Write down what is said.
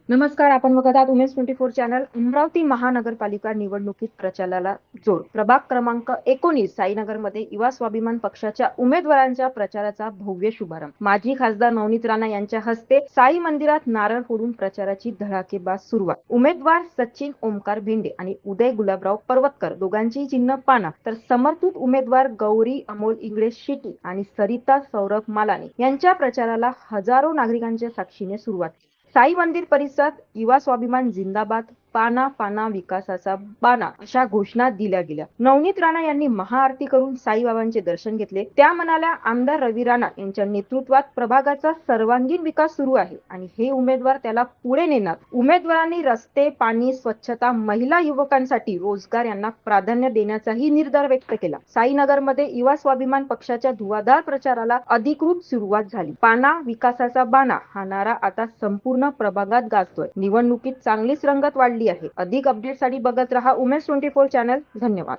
नमस्कार, आपण बघत आहात उमेश 24 चॅनल. अमरावती महानगरपालिका निवडणुकीत प्रचाराला जोर. प्रभाग क्रमांक 19 साईनगरमध्ये युवा स्वाभिमान पक्षाच्या उमेदवारांच्या प्रचाराचा भव्य शुभारंभ. माजी खासदार नवनीत राणा यांच्या हस्ते साई मंदिरात नारळ फोडून प्रचाराची धडाकेबाज सुरुवात. उमेदवार सचिन ओमकार भेंडे आणि उदय गुलाबराव पर्वतकर दोघांची चिन्ह पाना, तर समर्थित उमेदवार गौरी अमोल इंगळे शिटी आणि सरिता सौरभ मालानी यांच्या प्रचाराला हजारो नागरिकांच्या साक्षीने सुरुवात. साई मंदिर परिसरात युवा स्वाभिमान जिंदाबाद, पाना पाना विकासाचा बाणा अशा घोषणा दिल्या गेल्या. नवनीत राणा यांनी महाआरती करून साईबाबांचे दर्शन घेतले. त्या म्हणाल्या, आमदार रवी राणा यांच्या नेतृत्वात प्रभागाचा सर्वांगीण विकास सुरू आहे आणि हे उमेदवार त्याला पुढे नेणार. उमेदवारांनी रस्ते, पाणी, स्वच्छता, महिला, युवकांसाठी रोजगार यांना प्राधान्य देण्याचाही निर्धार व्यक्त केला. साईनगरमध्ये युवा स्वाभिमान पक्षाच्या धुवाधार प्रचाराला अधिकृत सुरुवात झाली. पाना विकासाचा बाणा हा नारा आता संपूर्ण प्रभागात गाजतोय. निवडणुकीत चांगलीच रंगत वाढली आहे. अधिक अपडेटसाठी बघत रहा उमेश 24 चॅनल. धन्यवाद.